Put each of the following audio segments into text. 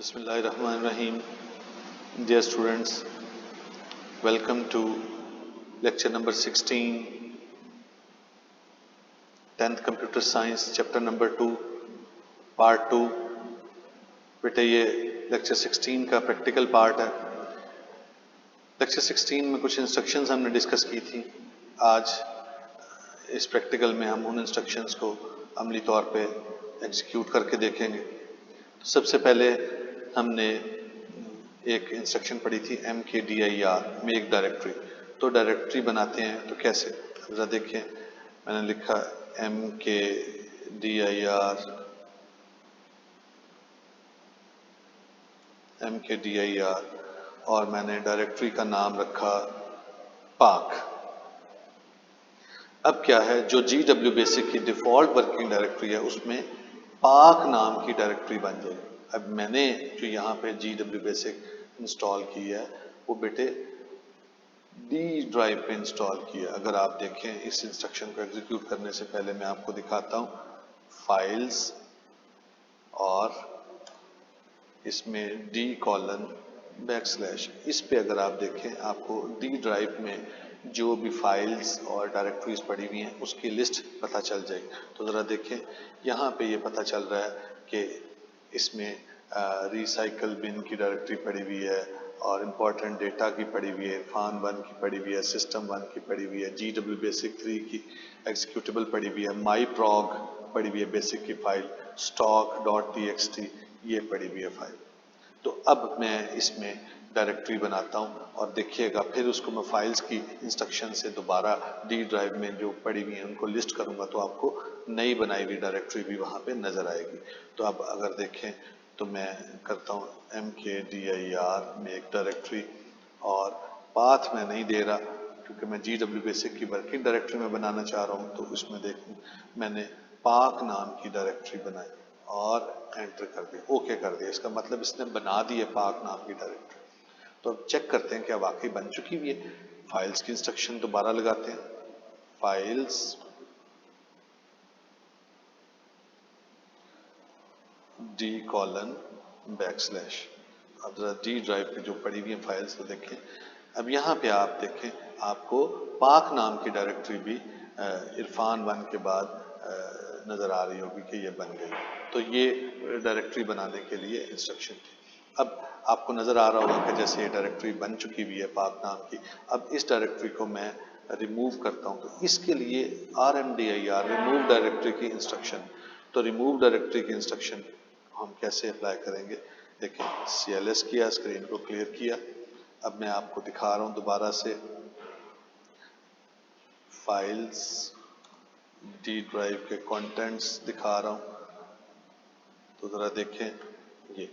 Bismillahirrahmanirrahim. Dear students, welcome to lecture number 16, 10th Computer Science, chapter number 2, part 2. बेटे ये lecture 16 का practical part है। Lecture 16 में कुछ इंस्ट्रक्शंस हमने डिस्कस की थी। आज इस प्रैक्टिकल में हम उन इंस्ट्रक्शंस को अमली तौर पे एग्जीक्यूट करके देखेंगे। तो सबसे पहले हमने एक इंस्ट्रक्शन पढ़ी थी mkdir, मेक डायरेक्टरी। तो डायरेक्टरी बनाते हैं तो कैसे, जरा देखिए। मैंने लिखा mkdir और मैंने डायरेक्टरी का नाम रखा पाक। अब क्या है, जो GW बेसिक की डिफॉल्ट वर्किंग डायरेक्टरी है उसमें पाक नाम की डायरेक्टरी बन जाएगी। अब मैंने जो यहाँ पे GW बेसिक इंस्टॉल की है वो बेटे डी ड्राइव पे इंस्टॉल किया। अगर आप देखें इस इंस्ट्रक्शन को एग्जीक्यूट करने से पहले मैं आपको दिखाता हूँ, फाइल्स और इसमें D:\\, इस पे अगर आप देखें आपको डी ड्राइव में जो भी फाइल्स और डायरेक्टरीज पड़ी हुई हैं उसकी लिस्ट पता चल जाएगी। तो ज़रा देखें, यहाँ पे ये पता चल रहा है कि इसमें रिसाइकल बिन की डायरेक्टरी पड़ी हुई है और इम्पोर्टेंट डेटा की पड़ी हुई है, इरफान 1 की पड़ी हुई है, सिस्टम 1 की पड़ी हुई है, GW बेसिक 3 की एग्जीक्यूटेबल पड़ी हुई है, माई प्रॉग पड़ी हुई है बेसिक की फाइल, stock.txt ये पड़ी हुई है फाइल। तो अब मैं इसमें डायरेक्टरी बनाता हूँ और देखिएगा फिर उसको मैं फाइल्स की इंस्ट्रक्शन से दोबारा डी ड्राइव में जो पड़ी हुई हैं उनको लिस्ट करूँगा तो आपको नई बनाई हुई डायरेक्टरी भी वहाँ पे नज़र आएगी। तो अब अगर देखें तो मैं करता हूँ mkdir मेक डायरेक्टरी और पाथ मैं नहीं दे रहा क्योंकि मैं GW बेसिक की वर्किंग डायरेक्टरी में बनाना चाह रहा हूँ। तो इसमें देखूँ मैंने पाक नाम की डायरेक्टरी बनाई और एंटर कर दिया, ओके कर दिया। इसका मतलब इसने बना दी है पाक नाम की डायरेक्टरी। तो अब चेक करते हैं क्या वाकई बन चुकी हुई है। फाइल्स की इंस्ट्रक्शन दोबारा लगाते हैं, फाइल्स D:\\। अब जरा डी ड्राइव पे जो पड़ी हुई है फाइल्स तो देखें। अब यहाँ पे आप देखें आपको पाक नाम की डायरेक्टरी भी इरफान 1 के बाद नज़र आ रही होगी कि ये बन गई। तो ये डायरेक्टरी बनाने के लिए इंस्ट्रक्शन थी। अब आपको नज़र आ रहा होगा कि जैसे ये डायरेक्टरी बन चुकी हुई है पाक नाम की। अब इस डायरेक्टरी को मैं रिमूव करता हूँ तो इसके लिए RMDIR रिमूव डायरेक्टरी की इंस्ट्रक्शन। तो रिमूव डायरेक्टरी की इंस्ट्रक्शन हम कैसे अप्लाई करेंगे, देखें CLS किया, स्क्रीन को क्लियर किया। अब मैं आपको दिखा रहा हूँ दोबारा से, फाइल्स डी ड्राइव के कंटेंट्स दिखा रहा हूँ। तो ज़रा देखें ये,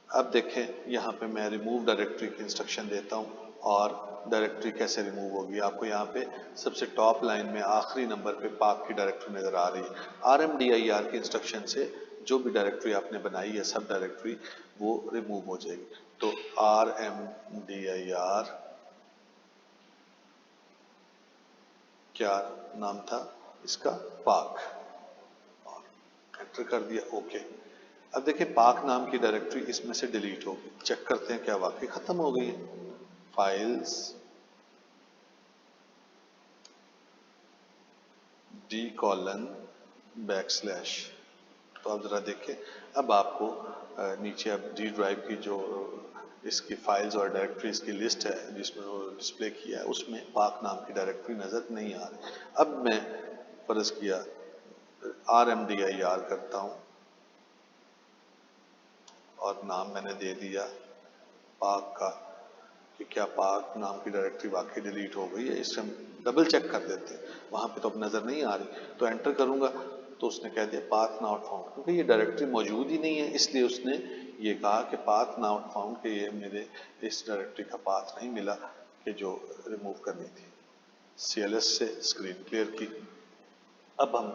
अब देखें यहाँ पे मैं रिमूव डायरेक्टरी की इंस्ट्रक्शन देता हूँ और डायरेक्टरी कैसे रिमूव होगी। आपको यहाँ पे सबसे टॉप लाइन में आखिरी नंबर पे पाक की डायरेक्टरी नज़र आ रही है। RMDIR की इंस्ट्रक्शन से जो भी डायरेक्टरी आपने बनाई है सब डायरेक्टरी वो रिमूव हो जाएगी। तो RMDIR क्या नाम था इसका, पाक, और एंटर कर दिया, ओके। अब देखिए पाक नाम की डायरेक्टरी इसमें से डिलीट होगी। चेक करते हैं क्या वाकई खत्म हो गई है। Files D:\\। तो आप जरा देखें, अब आपको नीचे अब डी ड्राइव की जो इसकी फाइल्स और डायरेक्टरीज की लिस्ट है जिसमें वो डिस्प्ले किया है उसमें पाक नाम की डायरेक्टरी नज़र नहीं आ रही। अब मैं फर्ज किया RMDIR करता हूँ और नाम मैंने दे दिया पाक का कि क्या पाक नाम की डायरेक्टरी वाकई डिलीट हो गई है। इससे हम डबल चेक कर देते हैं, वहाँ पे तो अब नज़र नहीं आ रही। तो एंटर करूँगा तो उसने कह दिया पाथ नॉट फाउंड, क्योंकि ये डायरेक्टरी मौजूद ही नहीं है इसलिए उसने ये कहा कि पाथ नॉट फाउंड, कि ये मेरे इस डायरेक्टरी का पाथ नहीं मिला कि जो रिमूव करनी थी। CLS से स्क्रीन क्लियर की। अब हम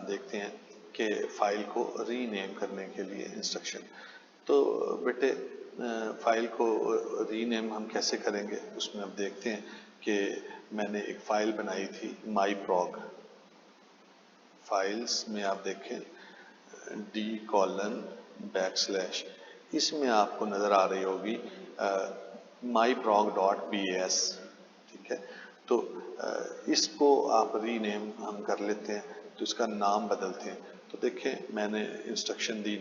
देखते हैं कि फाइल को रीनेम करने के लिए इंस्ट्रक्शन। तो बेटे फाइल को रीनेम हम कैसे करेंगे उसमें अब देखते हैं कि मैंने एक फ़ाइल बनाई थी माई प्रॉग। फाइल्स में आप देखें D:\\, इसमें आपको नजर आ रही होगी myprog.bs, ठीक है। तो इसको आप रीनेम हम कर लेते हैं, तो इसका नाम बदलते हैं। तो देखें, मैंने इंस्ट्रक्शन दी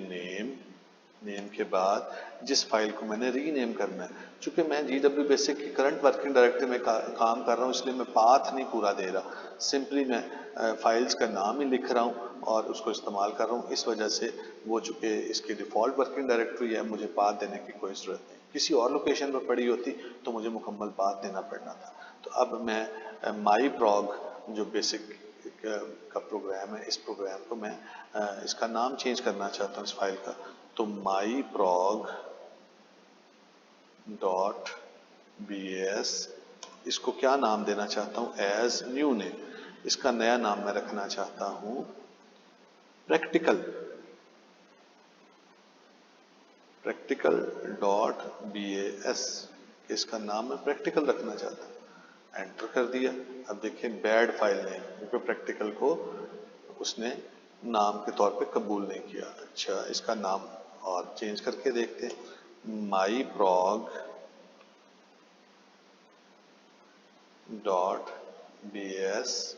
नेम के बाद जिस फाइल को मैंने रीनेम करना है, चूंकि मैं GW बेसिक की करंट वर्किंग डायरेक्टरी में काम कर रहा हूँ, इसलिए मैं पाथ नहीं पूरा दे रहा, सिंपली मैं फाइल्स का नाम ही लिख रहा हूँ और उसको इस्तेमाल कर रहा हूँ। इस वजह से वो चूंकि इसकी डिफ़ॉल्ट वर्किंग डायरेक्टरी है, मुझे पाथ देने की कोई ज़रूरत नहीं। किसी और लोकेशन पर पड़ी होती तो मुझे मुकम्मल पाथ देना पड़ना था। तो अब मैं myprog जो बेसिक का प्रोग्राम है, इस प्रोग्राम को मैं इसका नाम चेंज करना चाहता हूँ इस फाइल का। तो myprog.bs, इसको क्या नाम देना चाहता हूँ, एज न्यू नेम। इसका नया नाम मैं रखना चाहता हूँ practical.bas, इसका नाम मैं प्रैक्टिकल रखना चाहता हूँ। एंटर कर दिया। अब देखिए बैड फाइल नेम, क्योंकि प्रैक्टिकल को उसने नाम के तौर पे कबूल नहीं किया। अच्छा, इसका नाम और चेंज करके देखते हैं, myprog.bs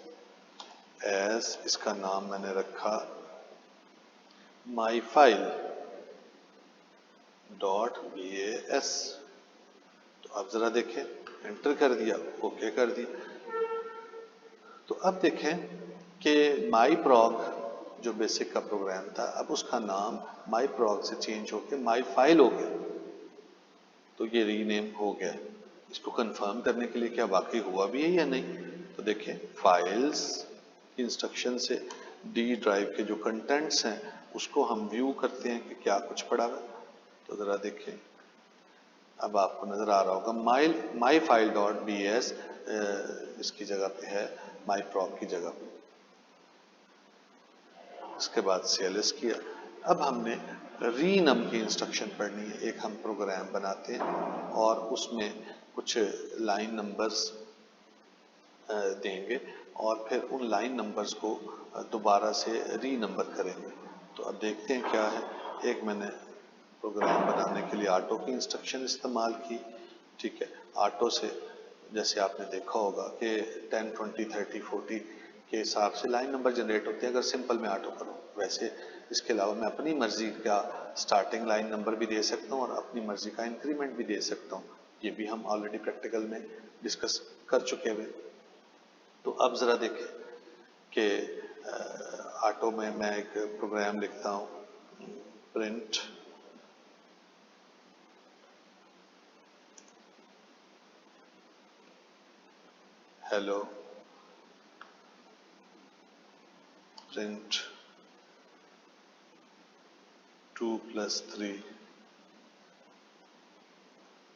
एज, इसका नाम मैंने रखा myfile.bas। तो अब जरा देखें, एंटर कर दिया, ओके कर दिया। तो अब देखें कि myprog जो बेसिक का प्रोग्राम था, अब उसका नाम myprog से चेंज होकर myfile हो गया। तो ये रीनेम हो गया। इसको कंफर्म करने के लिए क्या वाकई हुआ भी है या नहीं, तो देखें फाइल्स इंस्ट्रक्शन से डी ड्राइव के जो कंटेंट्स हैं उसको हम व्यू करते हैं कि क्या कुछ पड़ा हुआ। तो जरा देखें, अब आपको नजर आ रहा होगा myfile.bs इसकी जगह पे है, myprog की जगह पे। इसके बाद CLS किया। अब हमने रीनम की इंस्ट्रक्शन पढ़नी है। एक हम प्रोग्राम बनाते हैं और उसमें कुछ लाइन नंबर्स देंगे और फिर उन लाइन नंबर्स को दोबारा से रीनंबर करेंगे। तो अब देखते हैं क्या है। एक मैंने प्रोग्राम बनाने के लिए ऑटो की इंस्ट्रक्शन इस्तेमाल की, ठीक है। ऑटो से जैसे आपने देखा होगा कि 10, 20, 30, 40 के हिसाब से लाइन नंबर जनरेट होते हैं अगर सिंपल में ऑटो करो। वैसे इसके अलावा मैं अपनी मर्जी का स्टार्टिंग लाइन नंबर भी दे सकता हूँ और अपनी मर्जी का इंक्रीमेंट भी दे सकता हूँ। ये भी हम ऑलरेडी प्रैक्टिकल में डिस्कस कर चुके हुए। तो अब जरा देखें कि ऑटो में मैं एक प्रोग्राम लिखता हूँ, print hello, print 2 + 3,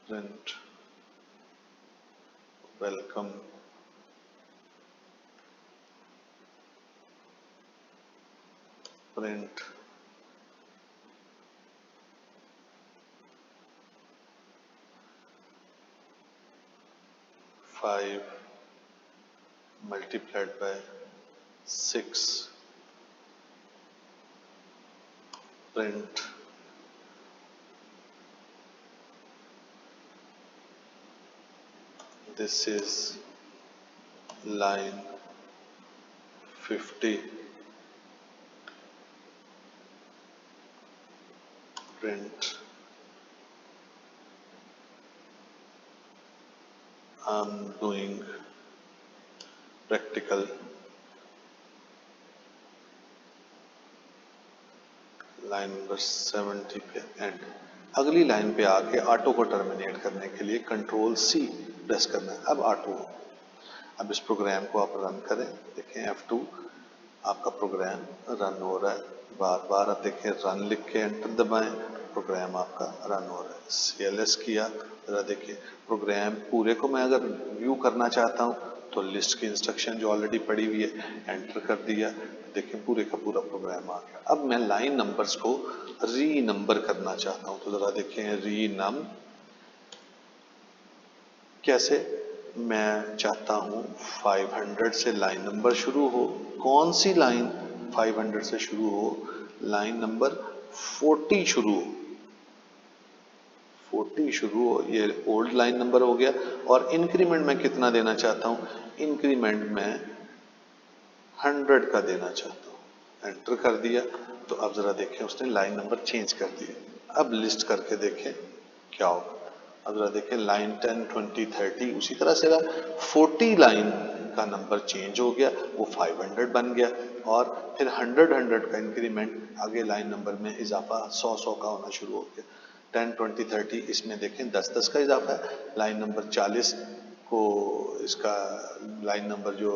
print welcome, print five multiplied by 6, print this is line 50, print I'm doing practical line number 70 पे एंड। अगली लाइन पे आके ऑटो को टर्मिनेट करने के लिए Ctrl+C प्रेस करना है। अब ऑटो, अब इस प्रोग्राम को आप रन करें, देखें F2 आपका प्रोग्राम रन हो रहा है बार बार। अब देखें रन लिख के एंटर दबाएं, प्रोग्राम आपका रन हो रहा है। CLS किया, जरा देखिए प्रोग्राम पूरे को मैं अगर व्यू करना चाहता हूँ तो लिस्ट की इंस्ट्रक्शन जो ऑलरेडी पड़ी हुई है एंटर कर दिया, देखिए पूरे का पूरा प्रोग्राम आ गया। अब मैं लाइन नंबर्स को री नंबर करना चाहता हूँ, तो जरा देखें री नम कैसे। मैं चाहता हूँ 500 से लाइन नंबर शुरू हो। कौन सी लाइन 500 से शुरू हो? लाइन नंबर 40 शुरू हो। 40 शुरू हो, ये ओल्ड लाइन नंबर हो गया। और इंक्रीमेंट मैं कितना देना चाहता हूँ, इंक्रीमेंट मैं 100 का देना चाहता हूँ। एंटर कर दिया तो अब जरा देखें उसने लाइन नंबर चेंज कर दिया। अब लिस्ट करके देखें क्या होगा। अब जरा देखें लाइन 10, 20, 30 उसी तरह से रहा। 40 लाइन का नंबर चेंज हो गया, वो 500 बन गया। और फिर 100 का इंक्रीमेंट आगे लाइन नंबर में इजाफा 100 का होना शुरू हो गया। 10, 20, 30 इसमें देखें 10 का इजाफा है। लाइन नंबर 40 को इसका लाइन नंबर जो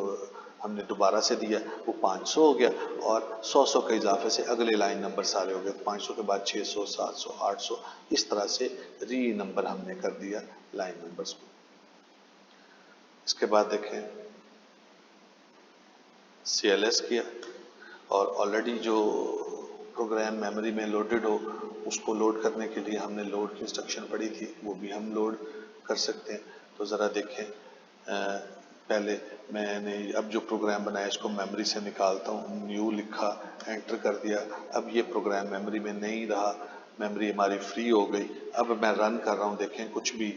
हमने दोबारा से दिया वो 500 हो गया। और 100 के इजाफे से अगले लाइन नंबर सारे हो गए। 500 के बाद 600, 700, 800 इस तरह से री नंबर हमने कर दिया लाइन नंबर्स को। इसके बाद देखें CLS किया और ऑलरेडी जो प्रोग्राम मेमोरी में लोडेड हो उसको लोड करने के लिए हमने लोड की इंस्ट्रक्शन पढ़ी थी, वो भी हम लोड कर सकते हैं। तो ज़रा देखें पहले मैंने अब जो प्रोग्राम बनाया इसको मेमोरी से निकालता हूँ। न्यू लिखा, एंटर कर दिया। अब ये प्रोग्राम मेमोरी में नहीं रहा, मेमोरी हमारी फ्री हो गई। अब मैं रन कर रहा हूँ, देखें कुछ भी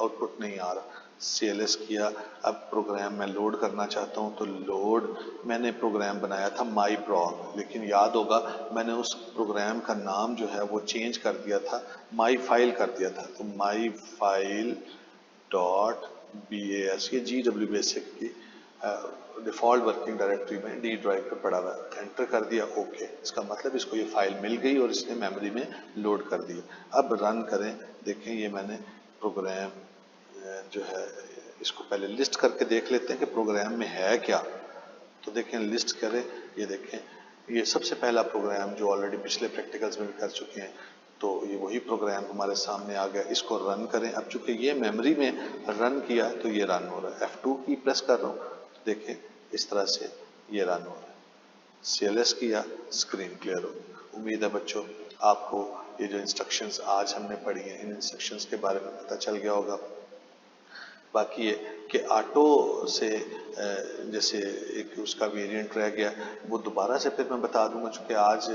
आउटपुट नहीं आ रहा। CLS किया। अब प्रोग्राम मैं लोड करना चाहता हूँ तो लोड, मैंने प्रोग्राम बनाया था माई प्रॉग, लेकिन याद होगा मैंने उस प्रोग्राम का नाम जो है वो चेंज कर दिया था, माई फाइल कर दिया था। तो माई फाइल डॉट BAS, ये GW बेसिक की डिफॉल्ट वर्किंग डायरेक्टरी में डी ड्राइव पे पड़ा हुआ है। एंटर कर दिया, ओके। इसका मतलब इसको ये फाइल मिल गई और इसने मेमोरी में लोड कर दी। अब रन करें, देखें ये मैंने प्रोग्राम जो है इसको पहले लिस्ट करके देख लेते हैं कि प्रोग्राम में है क्या। तो देखें लिस्ट करें, ये देखें ये सबसे पहला प्रोग्राम जो ऑलरेडी पिछले प्रैक्टिकल्स में भी कर चुके हैं। तो ये वही प्रोग्राम हमारे सामने आ गया। इसको रन करें। अब चूंकि ये मेमोरी में रन किया तो ये रन हो रहा है। F2 की प्रेस कर रहा हूँ तो देखें इस तरह से ये रन हो रहा है। CLS किया, स्क्रीन क्लियर हो। उम्मीद है बच्चों आपको ये जो इंस्ट्रक्शंस आज हमने पढ़ी हैं इन इंस्ट्रक्शंस के बारे में पता चल गया होगा। बाकी ये कि ऑटो से जैसे एक उसका वेरिएंट रह गया, वो दोबारा से फिर मैं बता दूंगा। चूँकि आज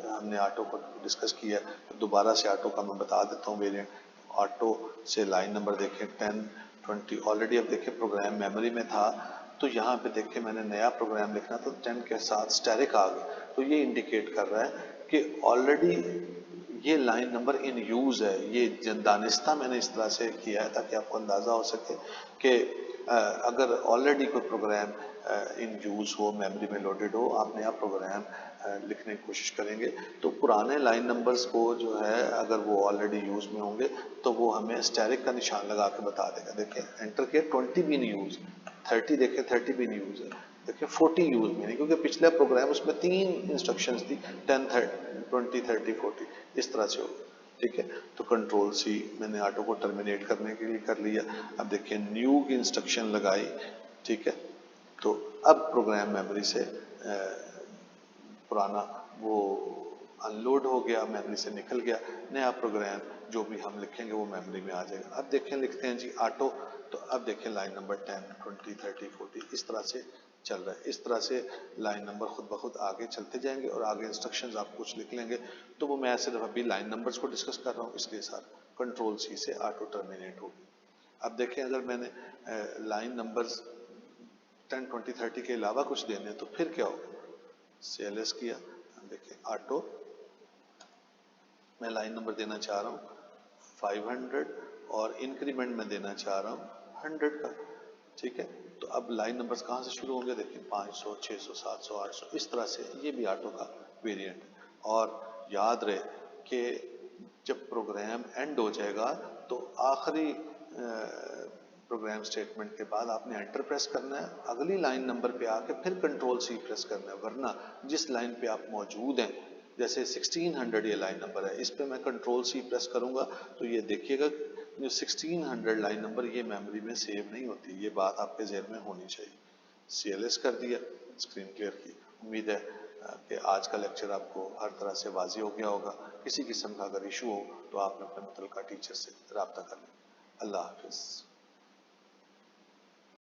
हमने ऑटो को डिस्कस किया तो दोबारा से ऑटो का मैं बता देता हूँ वेरिएंट। ऑटो से लाइन नंबर देखें 10, 20 ऑलरेडी अब देखें प्रोग्राम मेमोरी में था तो यहाँ पे देखें मैंने नया प्रोग्राम लिखना तो 10 के साथ स्टैरिक आ गया। तो ये इंडिकेट कर रहा है कि ऑलरेडी ये लाइन नंबर इन यूज है। ये दानिस्ता मैंने इस तरह से किया है ताकि आपको अंदाजा हो सके कि अगर ऑलरेडी कोई प्रोग्राम इन यूज हो, मेमोरी में लोडेड हो, आप नया प्रोग्राम लिखने की कोशिश करेंगे तो पुराने लाइन नंबर्स को जो है अगर वो ऑलरेडी यूज में होंगे तो वो हमें स्टैरिक का निशान लगा के बता देगा। देखें एंटर किया, 20 भी इन यूज, 30 देखें 30 भी इन यूज है। देखिए 40 यूज में नहीं, क्योंकि पिछला प्रोग्राम उसमें 3 इंस्ट्रक्शंस थी, 10, 20, 30, 40 इस तरह से होगा। ठीक है, तो कंट्रोल C मैंने ऑटो को टर्मिनेट करने के लिए कर लिया। अब देखिए न्यू की इंस्ट्रक्शन लगाई। ठीक है, तो अब प्रोग्राम मेमोरी से पुराना वो अनलोड हो गया, मेमोरी से निकल गया। नया प्रोग्राम जो भी हम लिखेंगे वो मेमोरी में आ जाएगा। अब देखें लिखते हैं जी ऑटो, तो अब देखें लाइन नंबर 10, 20, 30, 40 इस तरह से चल रहा है। इस तरह से लाइन नंबर खुद ब खुद आगे चलते जाएंगे और आगे इंस्ट्रक्शंस आप कुछ लिख लेंगे। तो वो मैं सिर्फ अभी लाइन नंबर्स को डिस्कस कर रहा हूँ, इसके साथ कंट्रोल C से ऑटो टर्मिनेट होगी। अब देखें अगर मैंने लाइन नंबर्स 10, 20, 30 के अलावा कुछ देने तो फिर क्या होगा। CLS किया, देखिए ऑटो मैं लाइन नंबर देना चाह रहा हूँ 500 और इंक्रीमेंट में देना चाह रहा हूँ 100 का। ठीक है, तो अब लाइन नंबर्स कहाँ से शुरू होंगे, देखिए 500, 600, 700, 800 इस तरह से ये भी ऑटो का वेरिएंट है। और याद रहे कि जब प्रोग्राम एंड हो जाएगा तो आखिरी प्रोग्राम स्टेटमेंट के बाद आपने एंटर प्रेस करना है, अगली लाइन नंबर पे आके फिर कंट्रोल C प्रेस करना है। वरना जिस लाइन पे आप मौजूद हैं, जैसे 1600 ये लाइन नंबर है, इस पे मैं कंट्रोल C प्रेस करूंगा तो ये देखिएगा जो 1600 लाइन नंबर ये मेमोरी में सेव नहीं होती। ये बात आपके ज़हन में होनी चाहिए। CLS कर दिया, स्क्रीन क्लियर की। उम्मीद है कि आज का लेक्चर आपको हर तरह से वाज़ेह हो गया होगा। किसी किस्म का अगर इशू हो तो आप अपने मुतल्लिका टीचर से रब्ता कर लें। अल्लाह हाफिज़।